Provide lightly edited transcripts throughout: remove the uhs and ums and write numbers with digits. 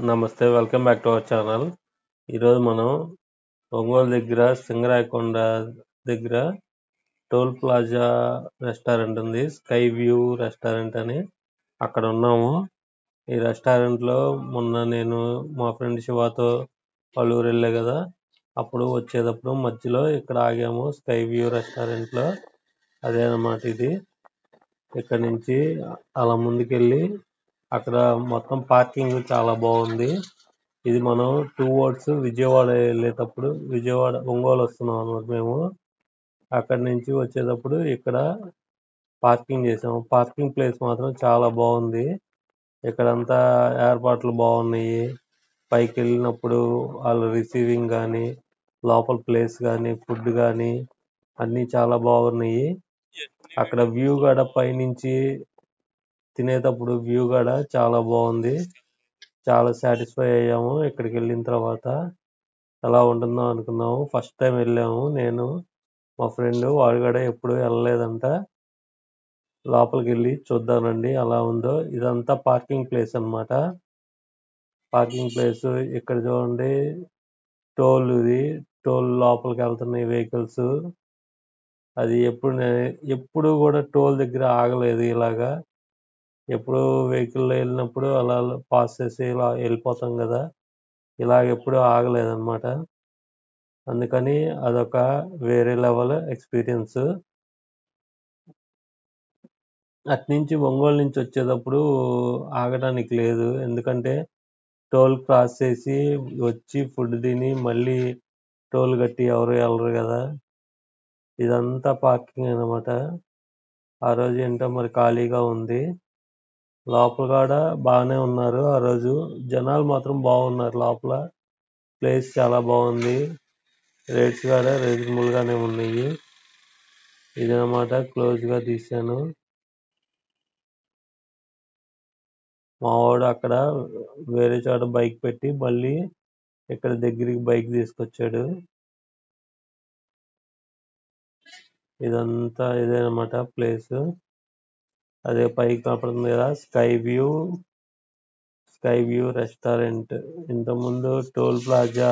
నమస్తే. Welcome back to our channel. ఈరోజు మనం ఒంగోలు దగ్గర సింగరాయకొండ దగ్గర టోల్ ప్లాజా రెస్టారెంట్ ఉంది. స్కై వ్యూ రెస్టారెంట్ అని. అక్కడ ఉన్నాము. ఈ రెస్టారెంట్లో మొన్న నేను మా ఫ్రెండ్ శివాతో పలువురు వెళ్ళా కదా, అప్పుడు వచ్చేటప్పుడు మధ్యలో ఇక్కడ ఆగాము. స్కై వ్యూ రెస్టారెంట్లో అదే అన్నమాట ఇది. ఇక్కడ నుంచి అలా ముందుకెళ్ళి అక్కడ మొత్తం పార్కింగ్ చాలా బాగుంది. ఇది మనం టువర్డ్స్ విజయవాడ వెళ్ళేటప్పుడు, విజయవాడ ఒంగోలు వస్తున్నాం అన్నమాట మేము. అక్కడి నుంచి వచ్చేటప్పుడు ఇక్కడ పార్కింగ్ చేసాము. పార్కింగ్ ప్లేస్ మాత్రం చాలా బాగుంది. ఇక్కడంతా ఏర్పాట్లు బాగున్నాయి. పైకి వెళ్ళినప్పుడు వాళ్ళ రిసీవింగ్ కానీ, లోపల ప్లేస్ కానీ, ఫుడ్ కానీ అన్నీ చాలా బాగున్నాయి. అక్కడ వ్యూ కూడా పైనుంచి తినేటప్పుడు వ్యూ కూడా చాలా బాగుంది. చాలా సాటిస్ఫై అయ్యాము. ఇక్కడికి వెళ్ళిన తర్వాత ఎలా ఉంటుందో అనుకున్నాము. ఫస్ట్ టైం వెళ్ళాము నేను, మా ఫ్రెండ్. వాడు కూడా ఎప్పుడు వెళ్ళలేదంట. లోపలికి వెళ్ళి చూద్దానండి ఎలా ఉందో. ఇదంతా పార్కింగ్ ప్లేస్ అన్నమాట. పార్కింగ్ ప్లేస్ ఇక్కడ చూడండి. ఇది టోల్ లోపలికి వెళ్తున్నాయి వెహికల్స్. అది ఎప్పుడు కూడా టోల్ దగ్గర ఆగలేదు ఇలాగా. ఎప్పుడు వెహికల్లో వెళ్ళినప్పుడు అలా పాస్ చేసి ఇలా వెళ్ళిపోతాం కదా, ఇలాగ ఎప్పుడు ఆగలేదన్నమాట. అందుకని అదొక వేరే లెవెల్ ఎక్స్పీరియన్స్. అట్నుంచి ఒంగోలు నుంచి వచ్చేటప్పుడు ఆగడానికి లేదు. ఎందుకంటే టోల్ క్రాస్ చేసి వచ్చి ఫుడ్ తిని మళ్ళీ టోల్ కట్టి ఎవరు వెళ్ళరు కదా. ఇదంతా పార్కింగ్ అన్నమాట. ఆ రోజు ఏంటో మరి ఖాళీగా ఉంది. లోపల కూడా బాగానే ఉన్నారు. ఆ రోజు జనాలు మాత్రం బాగున్నారు. లోపల ప్లేస్ చాలా బాగుంది. రేట్స్ కూడా రీజనబుల్ గానే ఉన్నాయి. ఇదన్నమాట, క్లోజ్ గా తీసాను. మా వాడు అక్కడ వేరే చోట బైక్ పెట్టి మళ్ళీ ఇక్కడ దగ్గరికి బైక్ తీసుకొచ్చాడు. ఇదంతా ఇదేనమాట ప్లేస్. అదే పైకి కనపడుతుంది కదా, స్కై వ్యూ రెస్టారెంట్. ఇంతకుముందు టోల్ ప్లాజా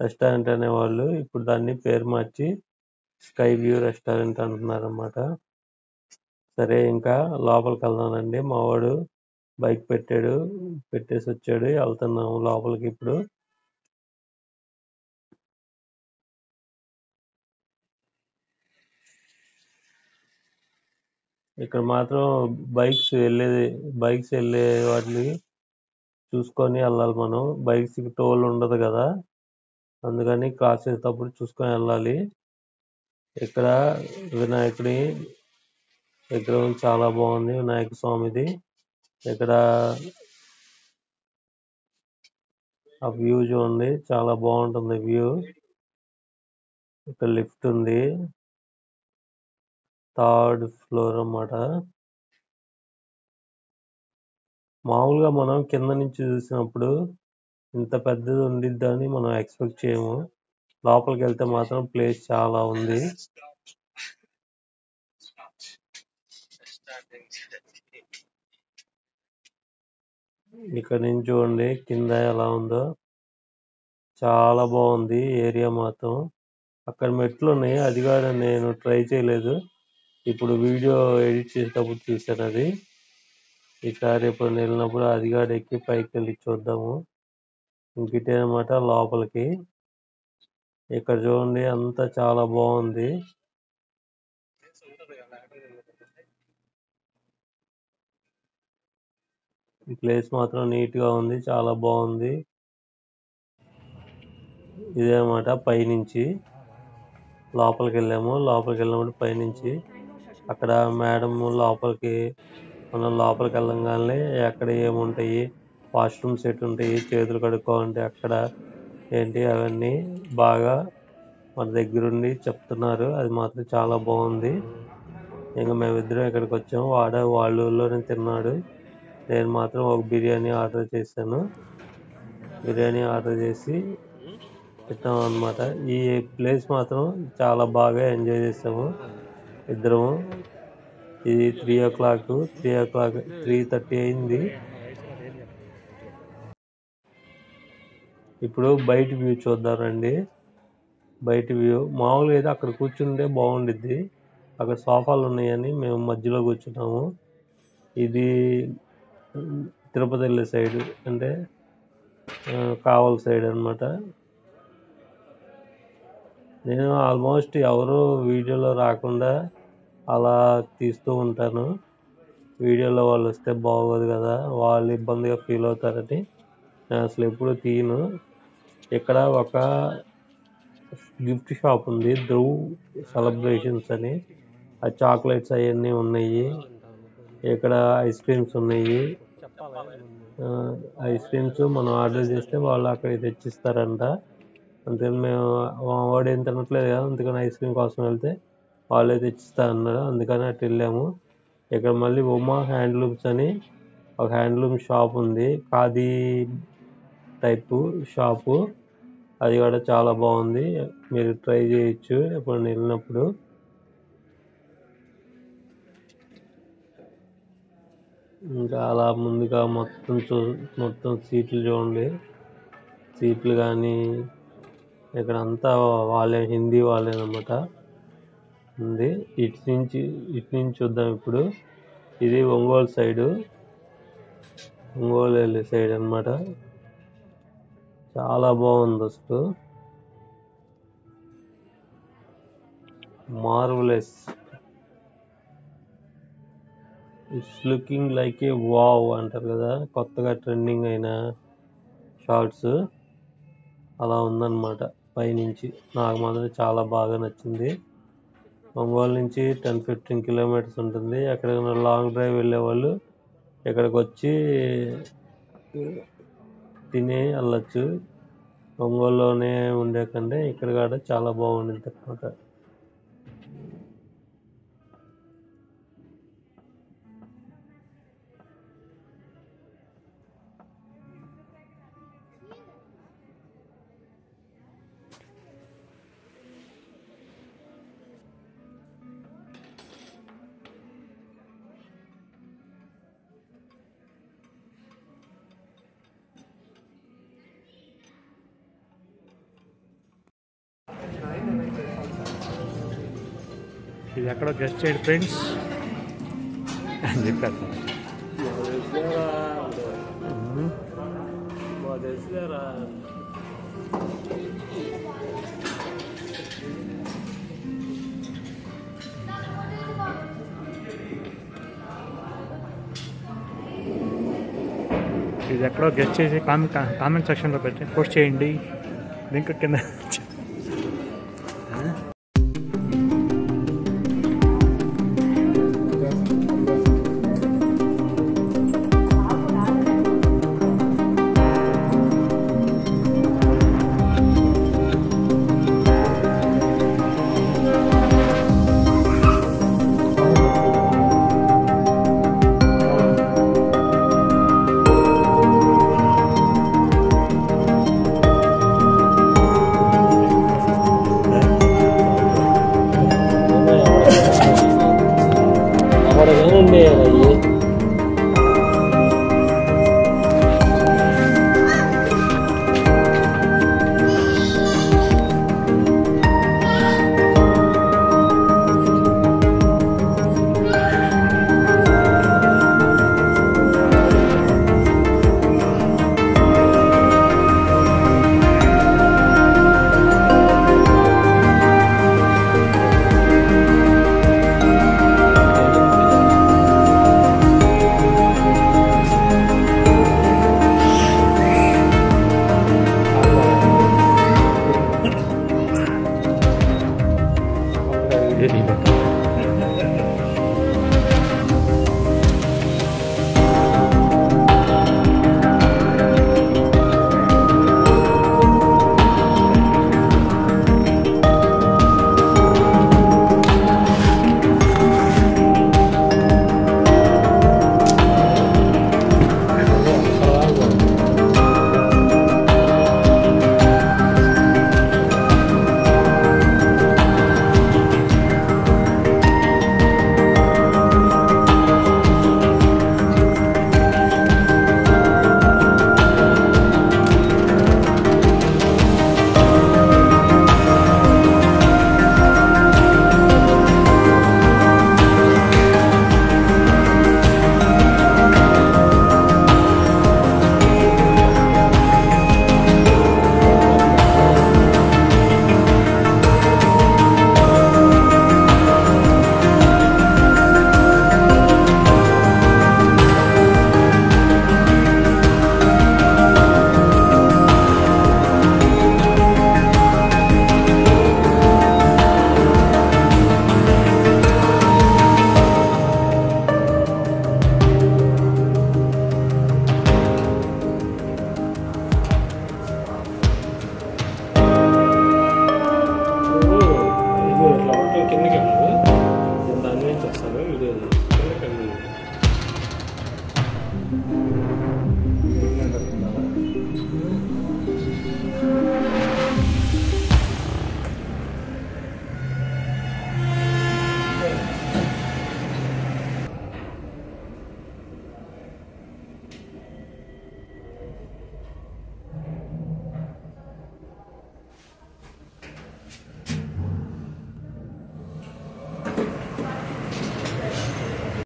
రెస్టారెంట్ అనేవాళ్ళు. ఇప్పుడు దాన్ని పేరు మార్చి స్కై వ్యూ రెస్టారెంట్ అంటున్నారు అన్నమాట. సరే, ఇంకా లోపలికి వెళ్దానండి. మా వాడు బైక్ పెట్టేసి వచ్చాడు. వెళ్తున్నాము లోపలికి ఇప్పుడు. ఇక్కడ మాత్రం బైక్స్ వెళ్ళే వాటిని చూసుకొని వెళ్ళాలి మనం. బైక్స్ కి టోల్ ఉండదు కదా, అందుకని క్రాస్ చేసేటప్పుడు చూసుకొని వెళ్ళాలి. ఇక్కడ వినాయకుడి విగ్రహం చాలా బాగుంది, వినాయక స్వామిది. ఇక్కడ ఆ వ్యూ చూడండి, చాలా బాగుంటుంది వ్యూ. ఇక్కడ లిఫ్ట్ ఉంది, 3rd ఫ్లోర్ అన్నమాట. మామూలుగా మనం కింద నుంచి చూసినప్పుడు ఇంత పెద్దది ఉండిద్దని మనం ఎక్స్పెక్ట్ చేయము. లోపలికి వెళ్తే మాత్రం ప్లేస్ చాలా ఉంది. ఇక్కడ నుంచి చూడండి కింద ఎలా ఉందో. చాలా బాగుంది ఏరియా మాత్రం. అక్కడ మెట్లు ఉన్నాయి, అది కూడా నేను ట్రై చేయలేదు. ఇప్పుడు వీడియో ఎడిట్ చేసేటప్పుడు చూసాను అది. ఈసారి ఎప్పుడు వెళ్ళినప్పుడు అది కూడా ఎక్కి పైకి వెళ్ళి చూద్దాము. ఇంకిటే అనమాట లోపలికి. ఇక్కడ చూడండి అంతా చాలా బాగుంది. ఈ ప్లేస్ మాత్రం నీట్ గా ఉంది, చాలా బాగుంది. ఇదేమాట పైనుంచి లోపలికి వెళ్ళినప్పుడు పైనుంచి అక్కడ మేడం లోపలికి మనం లోపలికి వెళ్ళంగానే ఎక్కడ ఏముంటాయి, వాష్రూమ్స్ ఎటుంటాయి, చేతులు కడుక్కోవాలంటే అక్కడ ఏంటి అవన్నీ బాగా మన దగ్గరుండి చెప్తున్నారు. అది మాత్రం చాలా బాగుంది. ఇంకా మేమిద్దరం ఇక్కడికి వచ్చాము. వాళ్ళ ఊళ్ళోనే తిన్నాడు. నేను మాత్రం ఒక బిర్యానీ ఆర్డర్ చేశాను. బిర్యానీ ఆర్డర్ చేసి తిన్నాం అన్నమాట. ఈ ప్లేస్ మాత్రం చాలా బాగా ఎంజాయ్ చేసాము ఇద్దరము. ఇది 3:30 అయింది. ఇప్పుడు బయట వ్యూ చూద్దాం రండి. బయట వ్యూ మామూలుగా అయితే అక్కడ కూర్చుంటే బాగుండిద్ది. అక్కడ సోఫాలు ఉన్నాయని మేము మధ్యలో కూర్చున్నాము. ఇది తిరుపతి వెళ్ళే సైడ్, అంటే కావల్ సైడ్ అనమాట. నేను ఆల్మోస్ట్ ఎవరు వీడియోలో రాకుండా అలా తీస్తూ ఉంటాను. వీడియోలో వాళ్ళు వస్తే బాగోదు కదా, వాళ్ళు ఇబ్బందిగా ఫీల్ అవుతారని నేను అసలు ఎప్పుడు తీయను. ఇక్కడ ఒక గిఫ్ట్ షాప్ ఉంది, ధ్రువ్ సెలబ్రేషన్స్ అని. ఆ చాక్లెట్స్ అవన్నీ ఉన్నాయి. ఇక్కడ ఐస్ క్రీమ్స్ ఉన్నాయి. ఐస్ క్రీమ్స్ మనం ఆర్డర్ చేస్తే వాళ్ళు అక్కడికి తెచ్చిస్తారంట. అందుకని మేము వాడు ఏం తినట్లేదు కదా, అందుకని ఐస్ క్రీమ్ కోసం వెళ్తే వాళ్ళే తెచ్చిస్తా అన్నారు. అందుకని అటు వెళ్ళాము. ఇక్కడ మళ్ళీ ఉమా హ్యాండ్లూమ్స్ అని ఒక హ్యాండ్లూమ్ షాప్ ఉంది, ఖాదీ టైపు షాపు. అది కూడా చాలా బాగుంది, మీరు ట్రై చేయొచ్చు ఎప్పుడు వెళ్ళినప్పుడు. ఇంకా అలా ముందుగా మొత్తం సీట్లు చూడండి. సీట్లు కానీ ఇక్కడ అంతా వాళ్ళే, హిందీ వాళ్ళేనమాట ఉంది. ఇటు నుంచి చూద్దాం ఇప్పుడు. ఇది ఒంగోలు సైడు, ఒంగోలు వెళ్ళే సైడ్ అనమాట. చాలా బాగుంది అసలు, marvellous. It's looking like A wow అంటారు కదా, కొత్తగా ట్రెండింగ్ అయిన షార్ట్స్ అలా ఉందన్నమాట పైనుంచి. నాకు మాత్రం చాలా బాగా నచ్చింది. ఒంగోలు నుంచి 10-15 కిలోమీటర్స్ ఉంటుంది. ఎక్కడికైనా లాంగ్ డ్రైవ్ వెళ్ళే వాళ్ళు ఇక్కడికి వచ్చి తిని వెళ్ళచ్చు. ఒంగోలులోనే ఉండే కంటే ఇక్కడ కూడా చాలా బాగుంటుంది అన్నమాట. ఇది ఎక్కడో గెస్ట్ చేయండి ఫ్రెండ్స్ అని చెప్పారు. ఇది ఎక్కడో గెస్ట్ చేసి కామెంట్ సెక్షన్లో పెట్టి పోస్ట్ చేయండి, లింక్ కింద. అయ్యి